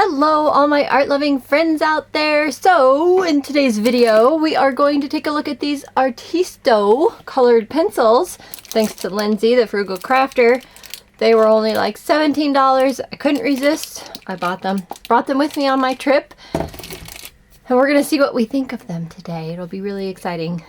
Hello all my art-loving friends out there. So in today's video we are going to take a look at these Artisto colored pencils. Thanks to Lindsay, the frugal crafter. They were only like $17. I couldn't resist. I bought them. Brought them with me on my trip. And we're going to see what we think of them today. It'll be really exciting.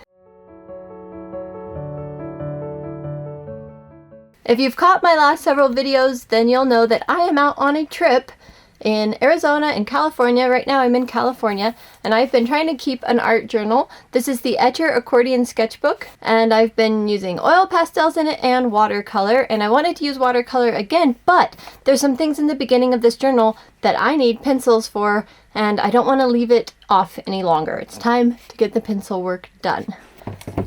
If you've caught my last several videos, then you'll know that I am out on a trip in Arizona and California. Right now I'm in California, and I've been trying to keep an art journal. This is the Etcher Accordion Sketchbook, and I've been using oil pastels in it and watercolor, and I wanted to use watercolor again, but there's some things in the beginning of this journal that I need pencils for, and I don't want to leave it off any longer. It's time to get the pencil work done.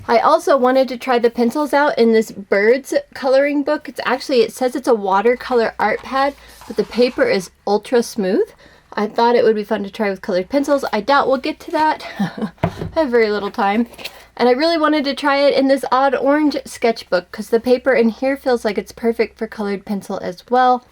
I also wanted to try the pencils out in this birds coloring book. it says it's a watercolor art pad, but the paper is ultra smooth. I thought it would be fun to try with colored pencils. I doubt we'll get to that. I have very little time. And I really wanted to try it in this odd orange sketchbook because the paper in here feels like it's perfect for colored pencil as well.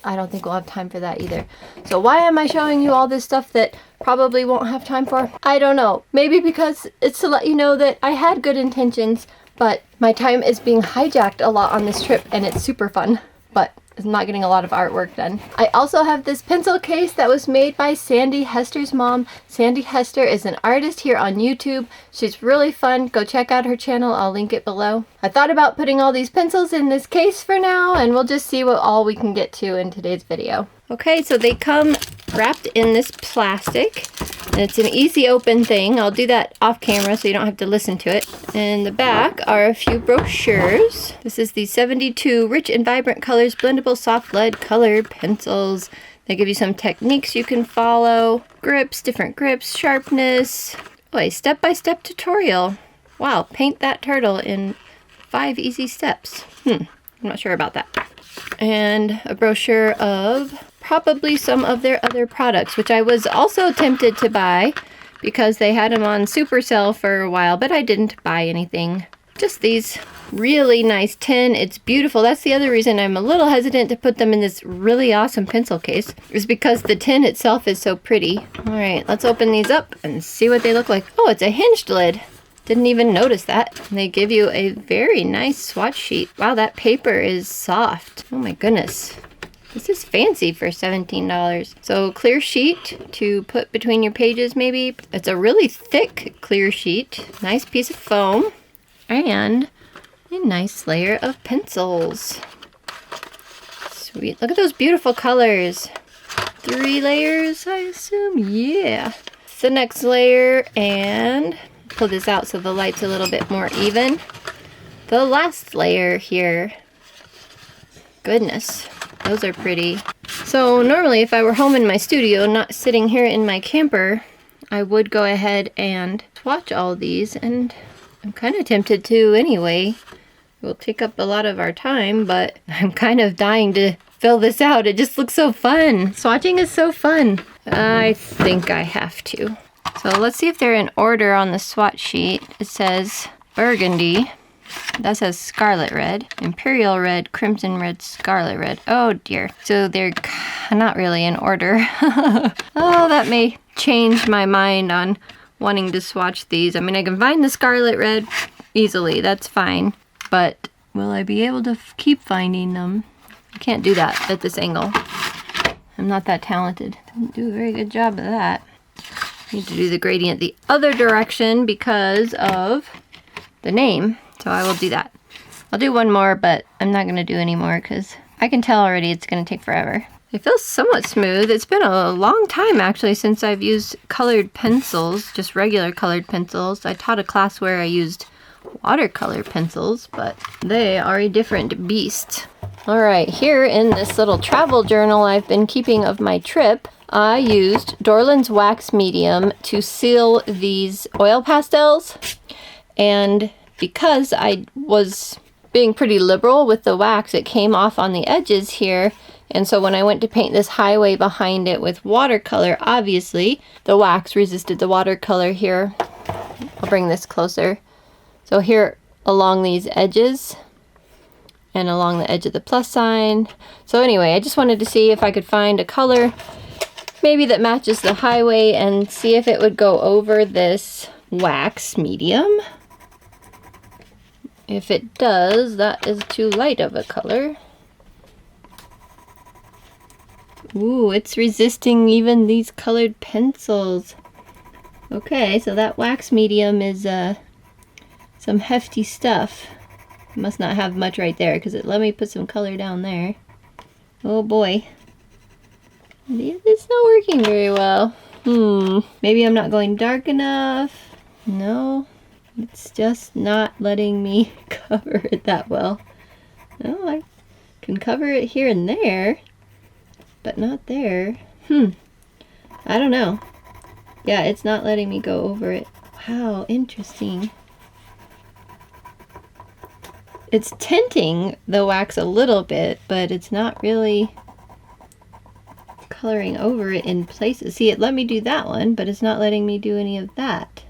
I don't think we'll have time for that either. So why am I showing you all this stuff that probably won't have time for? I don't know. Maybe because it's to let you know that I had good intentions, but my time is being hijacked a lot on this trip, and it's super fun, but I'm not getting a lot of artwork done. I also have this pencil case that was made by Sandi Hester's mom. Sandi Hester is an artist here on YouTube. She's really fun. Go check out her channel. I'll link it below. I thought about putting all these pencils in this case for now, and we'll just see what all we can get to in today's video. Okay, so they come wrapped in this plastic, and it's an easy open thing. I'll do that off camera so you don't have to listen to it. In the back are a few brochures. This is the 72 Rich and Vibrant Colors Blendable Soft Lead Colored Pencils. They give you some techniques you can follow. Grips, different grips, sharpness. Oh, a step-by-step tutorial. Wow, paint that turtle in 5 easy steps. I'm not sure about that. And a brochure of probably some of their other products, which I was also tempted to buy because they had them on super sale for a while, but I didn't buy anything. Just these really nice tin. It's beautiful. That's the other reason I'm a little hesitant to put them in this really awesome pencil case, is because the tin itself is so pretty. All right, let's open these up and see what they look like. Oh, it's a hinged lid. Didn't even notice that. And they give you a very nice swatch sheet. Wow, that paper is soft. Oh my goodness. This is fancy for $17. So clear sheet to put between your pages maybe. It's a really thick clear sheet. Nice piece of foam. And a nice layer of pencils. Sweet. Look at those beautiful colors. 3 layers, I assume. Yeah. It's the next layer, and pull this out so the light's a little bit more even. The last layer here. Goodness, those are pretty. So normally if I were home in my studio, not sitting here in my camper, I would go ahead and swatch all these, and I'm kind of tempted to anyway. It will take up a lot of our time, but I'm kind of dying to fill this out. It just looks so fun. Swatching is so fun. I think I have to. So let's see if they're in order on the swatch sheet. It says burgundy. That says scarlet red, imperial red, crimson red, scarlet red. Oh dear. So they're not really in order. Oh, that may change my mind on wanting to swatch these. I mean, I can find the scarlet red easily. That's fine. But will I be able to keep finding them? I can't do that at this angle. I'm not that talented. Didn't do a very good job of that. Need to do the gradient the other direction because of the name. So I will do that. I'll do one more, but I'm not going to do any more because I can tell already it's going to take forever. It feels somewhat smooth. It's been a long time actually since I've used colored pencils, just regular colored pencils. I taught a class where I used watercolor pencils, but they are a different beast. All right, here in this little travel journal I've been keeping of my trip, I used Dorland's Wax Medium to seal these oil pastels, and because I was being pretty liberal with the wax, it came off on the edges here, and so when I went to paint this highway behind it with watercolor, obviously the wax resisted the watercolor here. I'll bring this closer. So here along these edges and along the edge of the plus sign. So anyway, I just wanted to see if I could find a color maybe that matches the highway and see if it would go over this wax medium. If it does, that is too light of a color. Ooh, it's resisting even these colored pencils. Okay, so that wax medium is some hefty stuff. Must not have much right there because it let me put some color down there. Oh boy. It's not working very well. Maybe I'm not going dark enough. No, it's just not letting me cover it that well. No, I can cover it here and there, but not there. I don't know. Yeah, it's not letting me go over it. Wow, interesting. It's tinting the wax a little bit, but it's not really coloring over it in places. See, it let me do that one, but it's not letting me do any of that.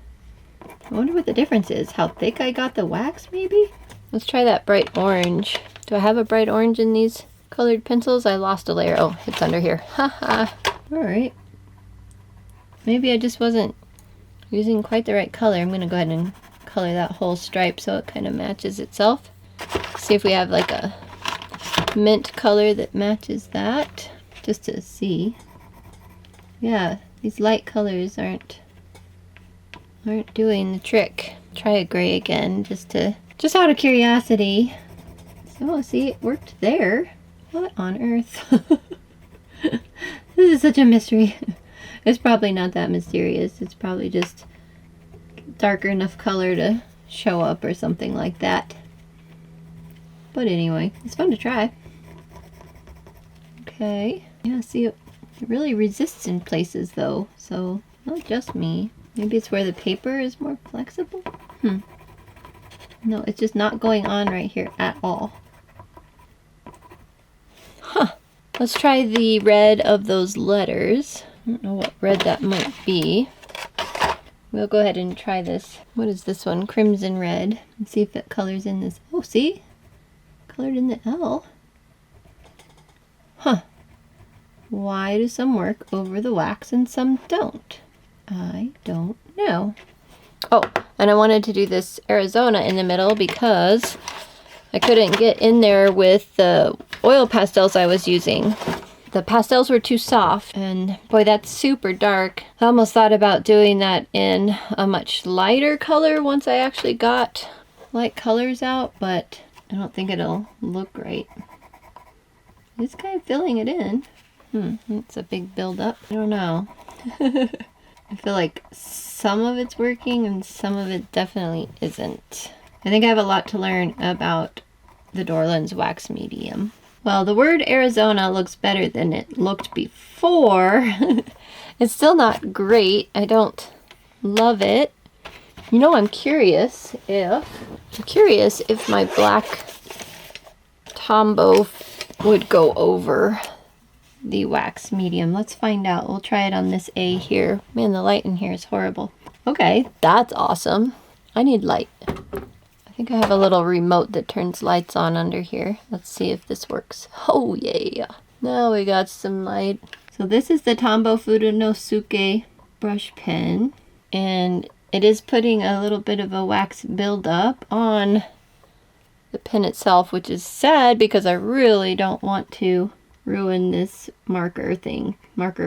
I wonder what the difference is. How thick I got the wax, maybe? Let's try that bright orange. Do I have a bright orange in these colored pencils? I lost a layer. Oh, it's under here. Haha. Alright. Maybe I just wasn't using quite the right color. I'm going to go ahead and color that whole stripe so it kind of matches itself. See if we have like a mint color that matches that. Just to see. Yeah, these light colors aren't doing the trick. Try a gray again just out of curiosity. So see, it worked there. What on earth? This is such a mystery. It's probably not that mysterious. It's probably just darker enough color to show up or something like that. But anyway, it's fun to try. Okay. Yeah, see, it really resists in places though, so not just me. Maybe it's where the paper is more flexible? No, it's just not going on right here at all. Huh. Let's try the red of those letters. I don't know what red that might be. We'll go ahead and try this. What is this one? Crimson red. Let's see if it colors in this. Oh, see? Colored in the L. Huh. Why do some work over the wax and some don't? I don't know. Oh, and I wanted to do this Arizona in the middle because I couldn't get in there with the oil pastels I was using. The pastels were too soft, and boy, that's super dark. I almost thought about doing that in a much lighter color once I actually got light colors out, but I don't think it'll look right. It's kind of filling it in. It's a big build-up. I don't know. I feel like some of it's working and some of it definitely isn't. I think I have a lot to learn about the Dorland's wax medium. Well, the word Arizona looks better than it looked before. It's still not great. I don't love it. You know, I'm curious if my black Tombow would go over the wax medium. Let's find out. We'll try it on this A here. Man, the light in here is horrible. Okay, that's awesome. I need light. I think I have a little remote that turns lights on under here. Let's see if this works. Oh yeah. Now we got some light. So this is the Tombow Fudonosuke brush pen, and it is putting a little bit of a wax buildup on the pen itself, which is sad because I really don't want to ruin this marker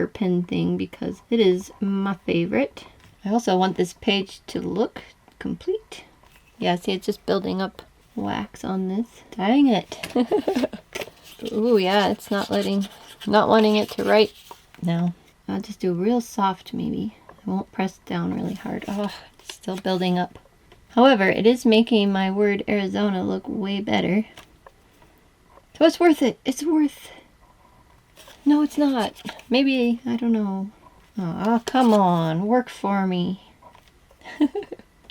pen thing, because it is my favorite. I also want this page to look complete. Yeah, see, it's just building up wax on this. Dang it. Ooh, yeah, it's not wanting it to write now. I'll just do real soft maybe. I won't press down really hard. Oh, it's still building up. However, it is making my word Arizona look way better. So it's worth it. It's worth. No, it's not. Maybe, I don't know. Oh, come on. Work for me.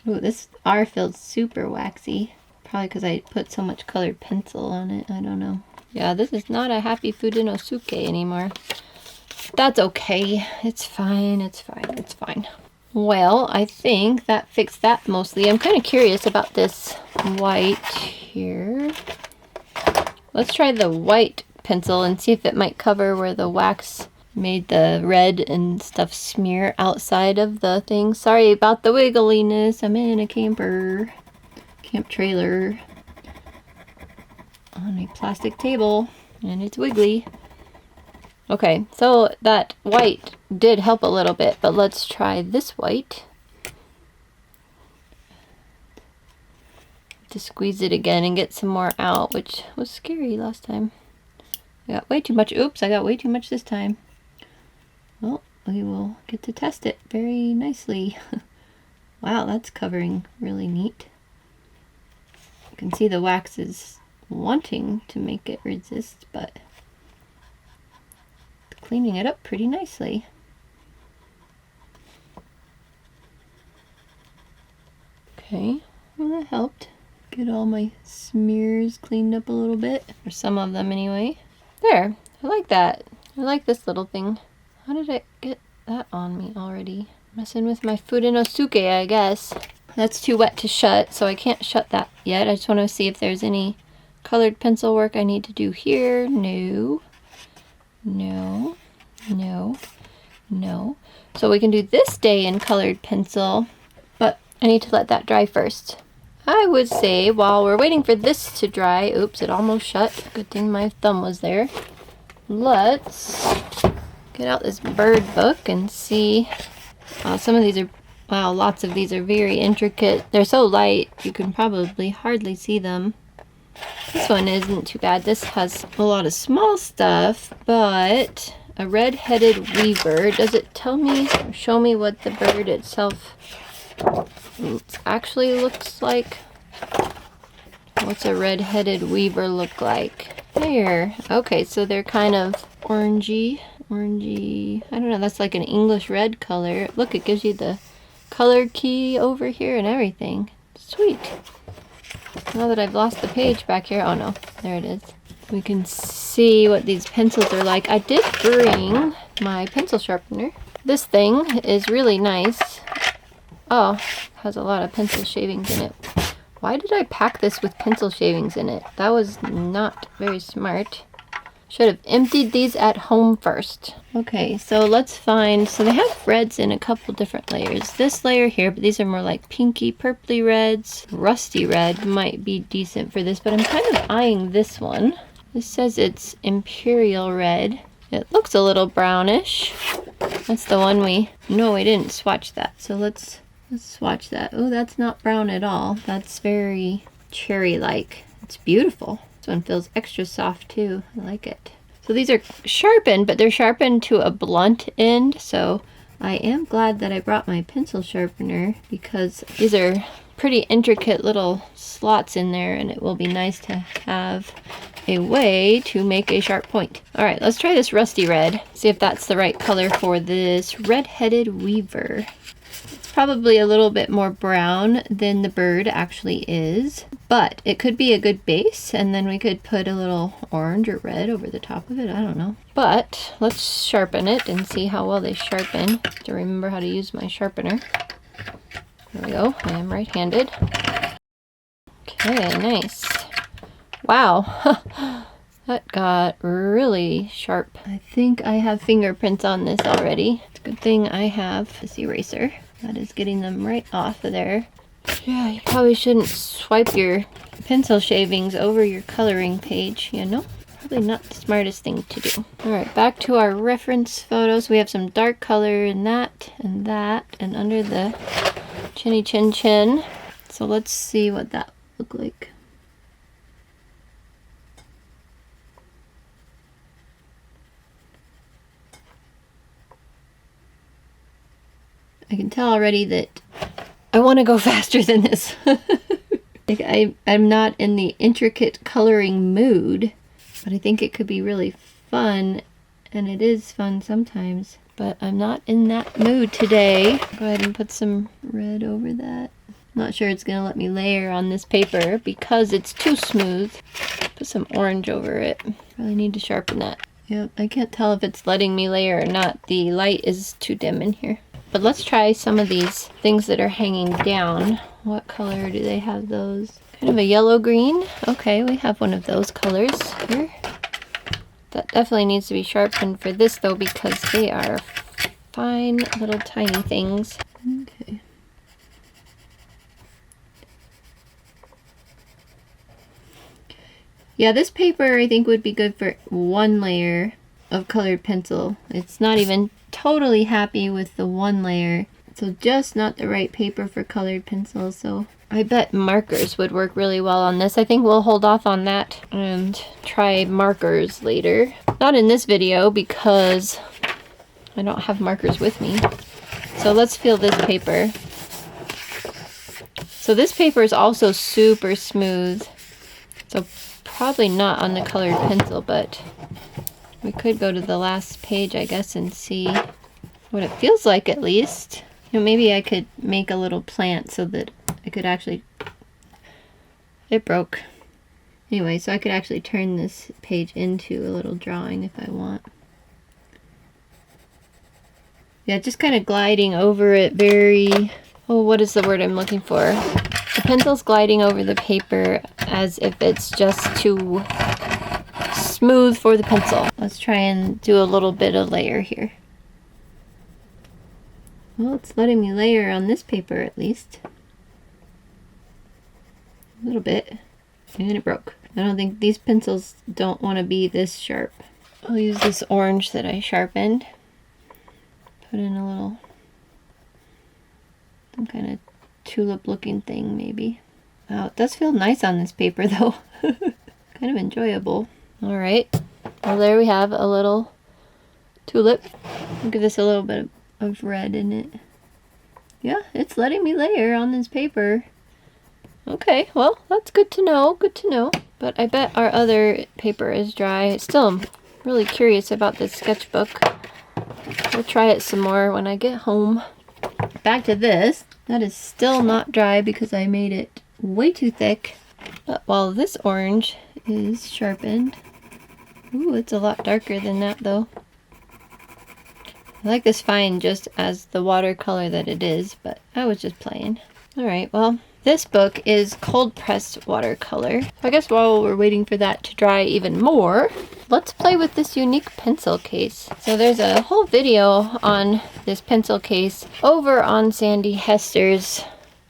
Ooh, this R feels super waxy. Probably because I put so much colored pencil on it. I don't know. Yeah, this is not a happy Fudonosuke anymore. That's okay. It's fine. It's fine. It's fine. Well, I think that fixed that mostly. I'm kind of curious about this white here. Let's try the white pencil and see if it might cover where the wax made the red and stuff smear outside of the thing. Sorry about the wiggliness. I'm in a camp trailer on a plastic table and it's wiggly. Okay, so that white did help a little bit, but let's try this white. To squeeze it again and get some more out, which was scary last time. I got way too much. Oops, I got way too much this time. Well, we will get to test it very nicely. Wow, that's covering really neat. You can see the wax is wanting to make it resist, but cleaning it up pretty nicely. Okay, well that helped. Get all my smears cleaned up a little bit, or some of them anyway. There, I like that. I like this little thing. How did I get that on me already? Messing with my Fudenosuke, I guess. That's too wet to shut, so I can't shut that yet. I just want to see if there's any colored pencil work I need to do here. No. No. No. No. So we can do this day in colored pencil, but I need to let that dry first. I would say while we're waiting for this to dry, oops, it almost shut. Good thing my thumb was there. Let's get out this bird book and see. Some of these are, wow, lots of these are very intricate. They're so light, you can probably hardly see them. This one isn't too bad. This has a lot of small stuff, but a red-headed weaver. Does it tell me or show me what the bird itself actually looks like? What's a red-headed weaver look like? There. Okay, so they're kind of orangey. I don't know, that's like an English red color. Look, it gives you the color key over here and everything. Sweet. Now that I've lost the page back here, oh no, there it is. We can see what these pencils are like. I did bring my pencil sharpener. This thing is really nice. Oh, has a lot of pencil shavings in it. Why did I pack this with pencil shavings in it? That was not very smart. Should have emptied these at home first. Okay, so let's find, so they have reds in a couple different layers. This layer here, but these are more like pinky, purpley reds. Rusty red might be decent for this, but I'm kind of eyeing this one. This says it's imperial red. It looks a little brownish. That's the one no, we didn't swatch that. So let's swatch that. Oh, that's not brown at all. That's very cherry-like. It's beautiful. This one feels extra soft too. I like it. So these are sharpened, but they're sharpened to a blunt end. So I am glad that I brought my pencil sharpener because these are pretty intricate little slots in there, and it will be nice to have a way to make a sharp point. All right, let's try this rusty red. See if that's the right color for this red-headed weaver. It's probably a little bit more brown than the bird actually is, but it could be a good base, and then we could put a little orange or red over the top of it. I don't know. But let's sharpen it and see how well they sharpen. To remember how to use my sharpener. There we go. I am right-handed. Okay, nice. Wow. That got really sharp. I think I have fingerprints on this already. It's a good thing I have this eraser. That is getting them right off of there. Yeah, you probably shouldn't swipe your pencil shavings over your coloring page, you know? Probably not the smartest thing to do. Alright, back to our reference photos. We have some dark color in that, and under the chinny chin chin. So let's see what that look like. I can tell already that I want to go faster than this. Like I'm not in the intricate coloring mood, but I think it could be really fun, and it is fun sometimes. But I'm not in that mood today. Go ahead and put some red over that. I'm not sure it's going to let me layer on this paper because it's too smooth. Put some orange over it. Probably need to sharpen that. Yep, I can't tell if it's letting me layer or not. The light is too dim in here. But let's try some of these things that are hanging down. What color do they have those? Kind of a yellow green. Okay, we have one of those colors here. That definitely needs to be sharpened for this though, because they are fine little tiny things. Okay. Yeah, this paper I think would be good for one layer of colored pencil. It's not even totally happy with the one layer. So just not the right paper for colored pencils. So I bet markers would work really well on this. I think we'll hold off on that and try markers later. Not in this video because I don't have markers with me. So let's feel this paper. So this paper is also super smooth. So probably not on the colored pencil, but we could go to the last page, I guess, and see what it feels like at least. You know, maybe I could make a little plant so that I could actually... It broke. Anyway, so I could actually turn this page into a little drawing if I want. Yeah, just kind of gliding over it very... Oh, what is the word I'm looking for? The pencil's gliding over the paper as if it's just too smooth for the pencil. Let's try and do a little bit of layer here. Well, it's letting me layer on this paper at least. A little bit. And it broke. I don't think these pencils don't want to be this sharp. I'll use this orange that I sharpened. Put in a little, some kind of tulip looking thing maybe. Wow, it does feel nice on this paper though. Kind of enjoyable. Alright, well there we have a little tulip. I'll give this a little bit of red in it. Yeah, it's letting me layer on this paper. Okay, well that's good to know, good to know. But I bet our other paper is dry. Still, I'm really curious about this sketchbook. We'll try it some more when I get home. Back to this. That is still not dry because I made it way too thick. But while this orange is sharpened. Ooh, it's a lot darker than that though. I like this fine just as the watercolor that it is, but I was just playing. Alright, well, this book is cold pressed watercolor. So I guess while we're waiting for that to dry even more, let's play with this unique pencil case. So there's a whole video on this pencil case over on Sandi Hester's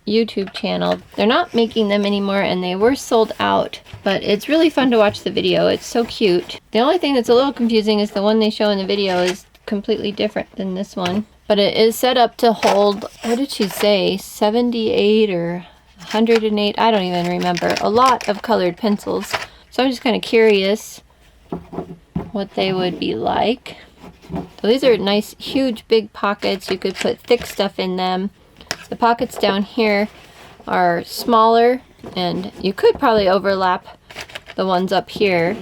YouTube channel. They're not making them anymore and they were sold out, but it's really fun to watch the video. It's so cute. The only thing that's a little confusing is the one they show in the video is completely different than this one. But it is set up to hold, what did she say, 78 or 108? I don't even remember. A lot of colored pencils. So I'm just kind of curious what they would be like. So these are nice, huge, big pockets. You could put thick stuff in them. The pockets down here are smaller, and you could probably overlap the ones up here,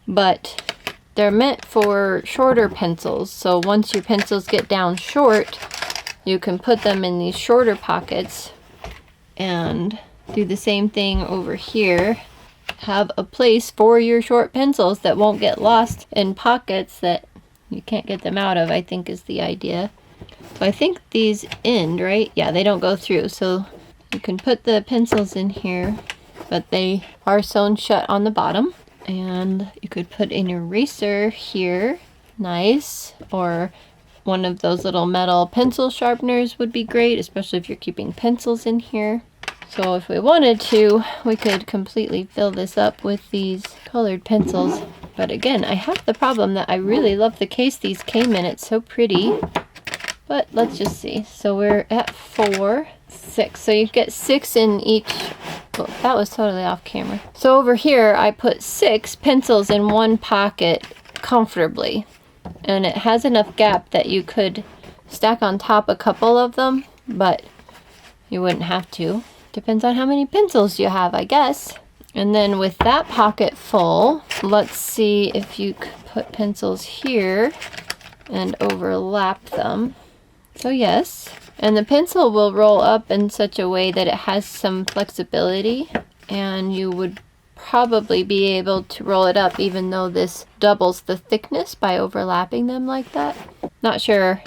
but they're meant for shorter pencils. So once your pencils get down short, you can put them in these shorter pockets and do the same thing over here. Have a place for your short pencils that won't get lost in pockets that you can't get them out of, I think is the idea. So I think these end, right? Yeah, they don't go through. So you can put the pencils in here, but they are sewn shut on the bottom. And you could put an eraser here. Nice. Or one of those little metal pencil sharpeners would be great, especially if you're keeping pencils in here. So if we wanted to, we could completely fill this up with these colored pencils. But again, I have the problem that I really love the case these came in. It's so pretty. But let's just see. So we're at 4, 6. So you get 6 in each. Oh, that was totally off camera. So over here, I put 6 pencils in one pocket comfortably. And it has enough gap that you could stack on top a couple of them, but you wouldn't have to. Depends on how many pencils you have, I guess. And then with that pocket full, let's see if you could put pencils here and overlap them. So yes, and the pencil will roll up in such a way that it has some flexibility, and you would probably be able to roll it up even though this doubles the thickness by overlapping them like that. Not sure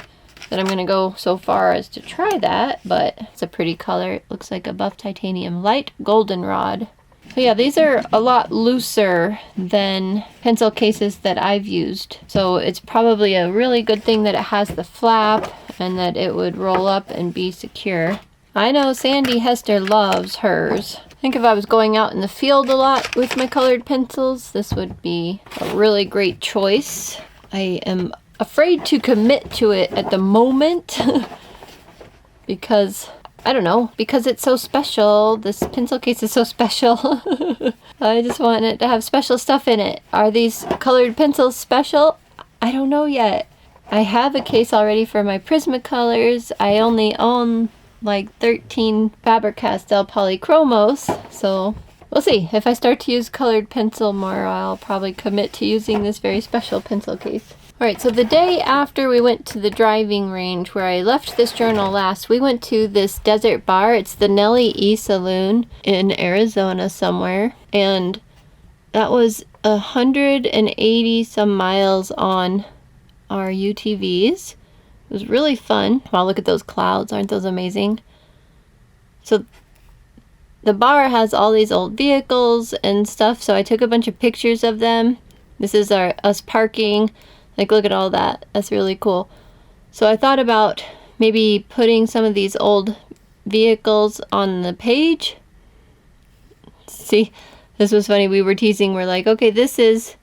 that I'm going to go so far as to try that, but it's a pretty color. It looks like a buff titanium light goldenrod. So yeah, these are a lot looser than pencil cases that I've used. So it's probably a really good thing that it has the flap and that it would roll up and be secure. I know Sandi Hester loves hers. I think if I was going out in the field a lot with my colored pencils, this would be a really great choice. I am afraid to commit to it at the moment because, I don't know, because it's so special. This pencil case is so special. I just want it to have special stuff in it. Are these colored pencils special? I don't know yet. I have a case already for my Prismacolors. I only own like 13 Faber-Castell Polychromos, so we'll see. If I start to use colored pencil more, I'll probably commit to using this very special pencil case. Alright, so the day after we went to the driving range where I left this journal last, we went to this desert bar. It's the Nellie E Saloon in Arizona somewhere. And that was 180 some miles on our UTVs. It was really fun. Wow, look at those clouds. Aren't those amazing? So the bar has all these old vehicles and stuff, so I took a bunch of pictures of them. This is us parking. Like, look at all that. That's really cool. So I thought about maybe putting some of these old vehicles on the page. See, this was funny. We were teasing. We're like, okay, this is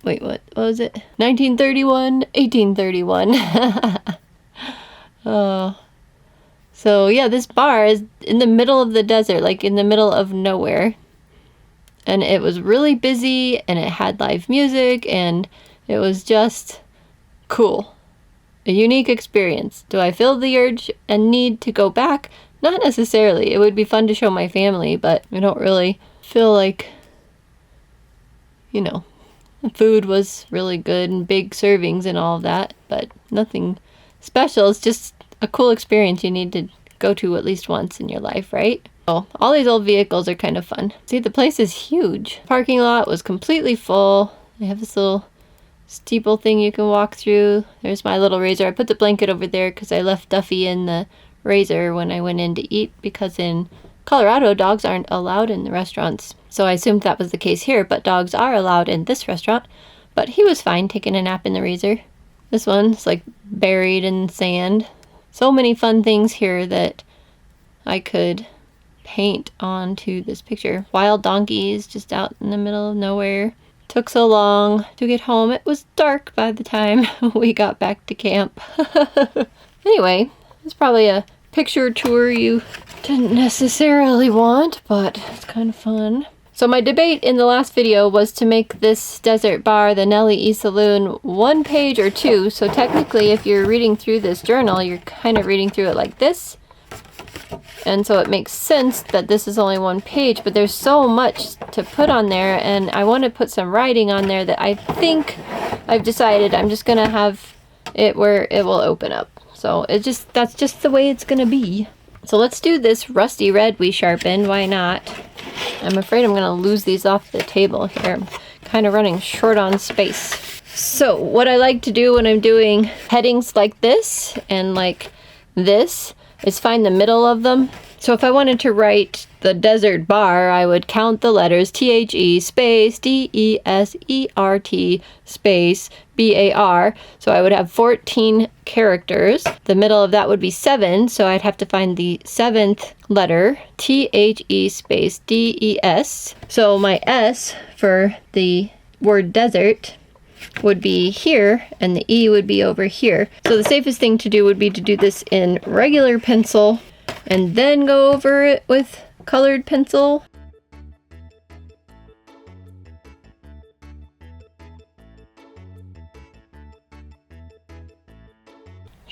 what was it? 1931, 1831. Oh. So yeah, this bar is in the middle of the desert, like in the middle of nowhere. And it was really busy, and it had live music, and it was just cool. A unique experience. Do I feel the urge and need to go back? Not necessarily. It would be fun to show my family, but I don't really feel like, you know, the food was really good and big servings and all of that, but nothing special. It's just a cool experience you need to go to at least once in your life, right? Oh, all these old vehicles are kind of fun. See, the place is huge. Parking lot was completely full. They have this little steeple thing you can walk through. There's my little razor. I put the blanket over there because I left Duffy in the razor when I went in to eat, because in Colorado, dogs aren't allowed in the restaurants. So I assumed that was the case here, but dogs are allowed in this restaurant. But he was fine taking a nap in the razor. This one's like buried in sand. So many fun things here that I could paint onto this picture. Wild donkeys just out in the middle of nowhere. Took so long to get home. It was dark by the time we got back to camp. Anyway, it's probably a picture tour you didn't necessarily want, but it's kind of fun. So my debate in the last video was to make this desert bar, the Nellie E Saloon, 1 page or 2. So technically, if you're reading through this journal, you're kind of reading through it like this. And so it makes sense that this is only 1 page, but there's so much to put on there, and I want to put some writing on there that I think I've decided I'm just going to have it where it will open up. So that's just the way it's going to be. So let's do this rusty red we sharpened. Why not? I'm afraid I'm going to lose these off the table here. I'm kind of running short on space. So what I like to do when I'm doing headings like this and like this is find the middle of them. So if I wanted to write the desert bar, I would count the letters THE space DESERT space BAR. So I would have 14 characters. The middle of that would be 7, so I'd have to find the 7th letter, THE space DES. So my S for the word desert would be here, and the E would be over here. So the safest thing to do would be to do this in regular pencil and then go over it with colored pencil.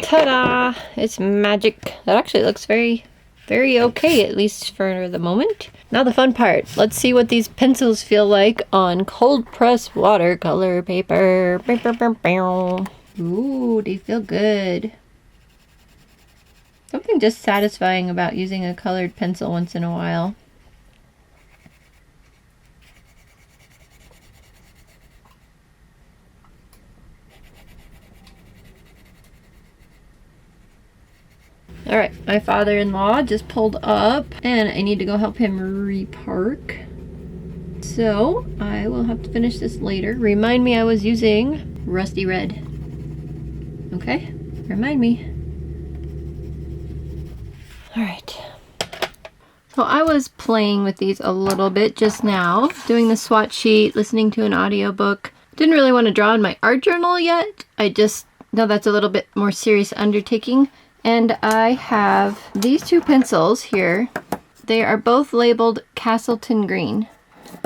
Ta-da! It's magic. That actually looks very, very okay, at least for the moment. Now the fun part. Let's see what these pencils feel like on cold press watercolor paper. Ooh, they feel good. Something just satisfying about using a colored pencil once in a while. All right, my father-in-law just pulled up and I need to go help him repark. So I will have to finish this later. Remind me I was using Rusty Red. Okay, remind me. All right. So I was playing with these a little bit just now, doing the swatch sheet, listening to an audiobook. Didn't really want to draw in my art journal yet. I just know that's a little bit more serious undertaking. And I have these two pencils here. They are both labeled Castleton Green.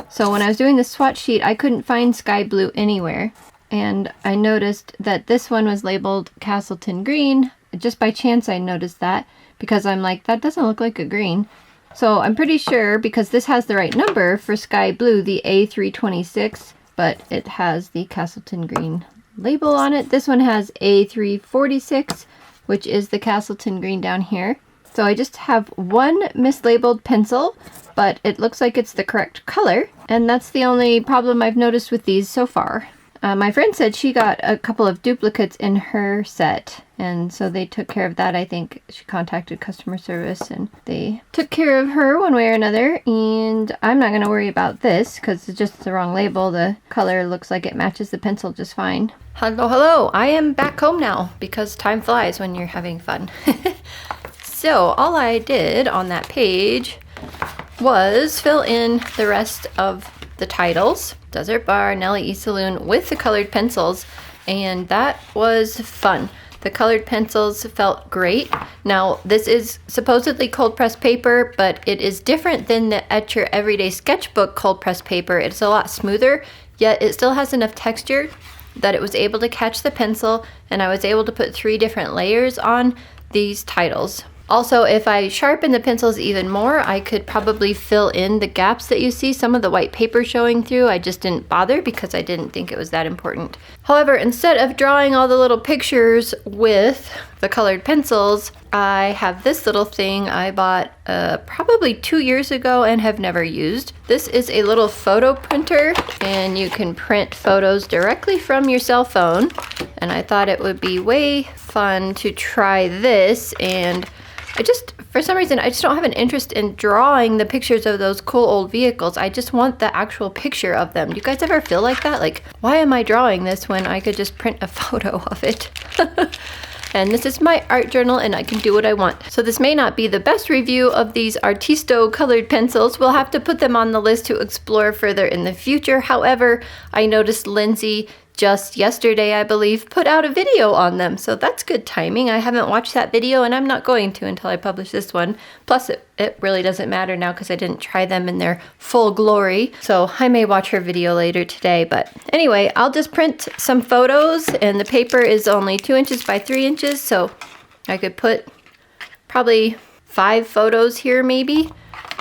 So when I was doing the swatch sheet, I couldn't find sky blue anywhere. And I noticed that this one was labeled Castleton Green. Just by chance I noticed that, because I'm like, that doesn't look like a green. So I'm pretty sure, because this has the right number for sky blue, the A326, but it has the Castleton Green label on it. This one has A346, which is the Castleton Green down here. So I just have one mislabeled pencil, but it looks like it's the correct color. And that's the only problem I've noticed with these so far. My friend said she got a couple of duplicates in her set, and so they took care of that. I think she contacted customer service and they took care of her one way or another. And I'm not going to worry about this because it's just the wrong label. The color looks like it matches the pencil just fine. Hello, hello. I am back home now because time flies when you're having fun. So all I did on that page was fill in the rest of the titles, Desert Bar, Nellie E Saloon, with the colored pencils, and that was fun. The colored pencils felt great. Now, this is supposedly cold pressed paper, but it is different than the Etcher Everyday Sketchbook cold pressed paper. It's a lot smoother, yet it still has enough texture that it was able to catch the pencil, and I was able to put 3 different layers on these titles. Also, if I sharpen the pencils even more, I could probably fill in the gaps that you see, some of the white paper showing through. I just didn't bother because I didn't think it was that important. However, instead of drawing all the little pictures with the colored pencils, I have this little thing I bought probably 2 years ago and have never used. This is a little photo printer, and you can print photos directly from your cell phone. And I thought it would be way fun to try this, and for some reason, I just don't have an interest in drawing the pictures of those cool old vehicles. I just want the actual picture of them. Do you guys ever feel like that? Like, why am I drawing this when I could just print a photo of it? And this is my art journal, and I can do what I want. So this may not be the best review of these Artisto colored pencils. We'll have to put them on the list to explore further in the future. However, I noticed Lindsay just yesterday, I believe, put out a video on them. So that's good timing. I haven't watched that video, and I'm not going to until I publish this one. Plus, it really doesn't matter now because I didn't try them in their full glory. So I may watch her video later today. But anyway, I'll just print some photos, and the paper is only 2 inches by 3 inches. So I could put probably 5 photos here maybe.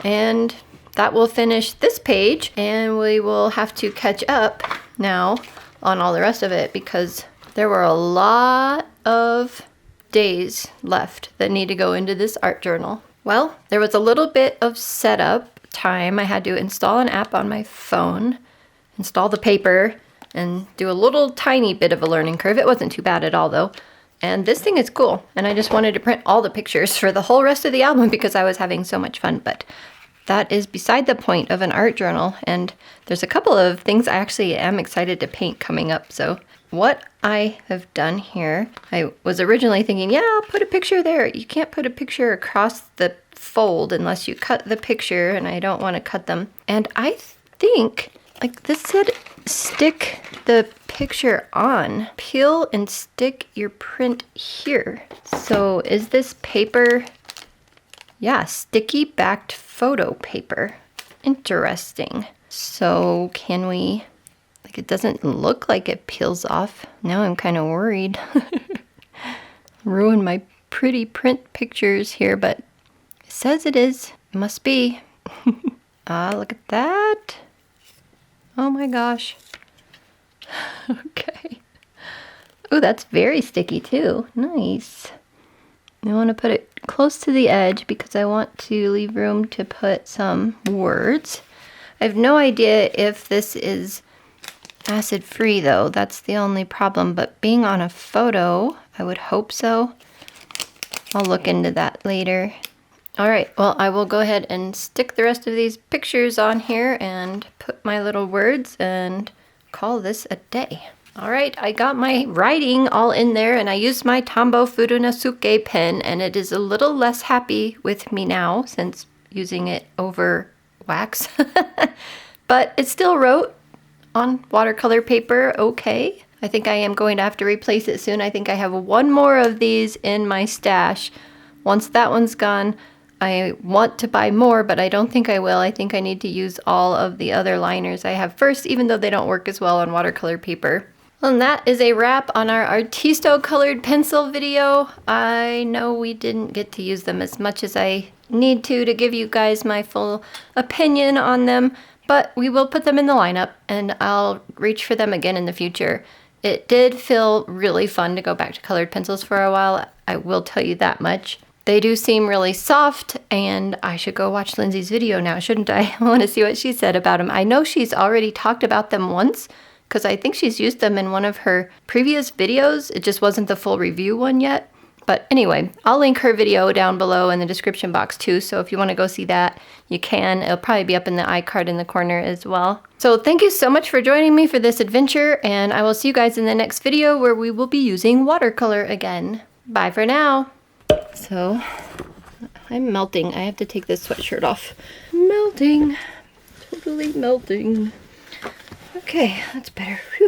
And that will finish this page, and we will have to catch up now on all the rest of it because there were a lot of days left that need to go into this art journal. Well, there was a little bit of setup time. I had to install an app on my phone, install the paper, and do a little tiny bit of a learning curve. It wasn't too bad at all though. And this thing is cool. And I just wanted to print all the pictures for the whole rest of the album because I was having so much fun. But that is beside the point of an art journal, and there's a couple of things I actually am excited to paint coming up. So what I have done here, I was originally thinking, yeah, I'll put a picture there. You can't put a picture across the fold unless you cut the picture, and I don't want to cut them. And I think, like this said, stick the picture on. Peel and stick your print here. So is this paper? Yeah, sticky backed photo paper. Interesting. So can we, like it doesn't look like it peels off. Now I'm kind of worried. Ruin my pretty print pictures here, but it says it is. It must be. Look at that. Oh my gosh. Okay. Oh, that's very sticky too. Nice. I want to put it close to the edge because I want to leave room to put some words. I have no idea if this is acid free though. That's the only problem, but being on a photo, I would hope so. I'll look into that later. All right, well, I will go ahead and stick the rest of these pictures on here and put my little words and call this a day. All right, I got my writing all in there, and I used my Tombow Furunosuke pen, and it is a little less happy with me now since using it over wax. But it still wrote on watercolor paper okay. I think I am going to have to replace it soon. I think I have one more of these in my stash. Once that one's gone, I want to buy more, but I don't think I will. I think I need to use all of the other liners I have first, even though they don't work as well on watercolor paper. And that is a wrap on our Artisto colored pencil video. I know we didn't get to use them as much as I need to give you guys my full opinion on them, but we will put them in the lineup and I'll reach for them again in the future. It did feel really fun to go back to colored pencils for a while, I will tell you that much. They do seem really soft, and I should go watch Lindsay's video now, shouldn't I? I want to see what she said about them. I know she's already talked about them once, because I think she's used them in one of her previous videos. It just wasn't the full review one yet. But anyway, I'll link her video down below in the description box too, so if you want to go see that, you can. It'll probably be up in the iCard in the corner as well. So thank you so much for joining me for this adventure, and I will see you guys in the next video where we will be using watercolor again. Bye for now. So, I'm melting. I have to take this sweatshirt off. Melting. Totally melting. Okay, that's better. Whew.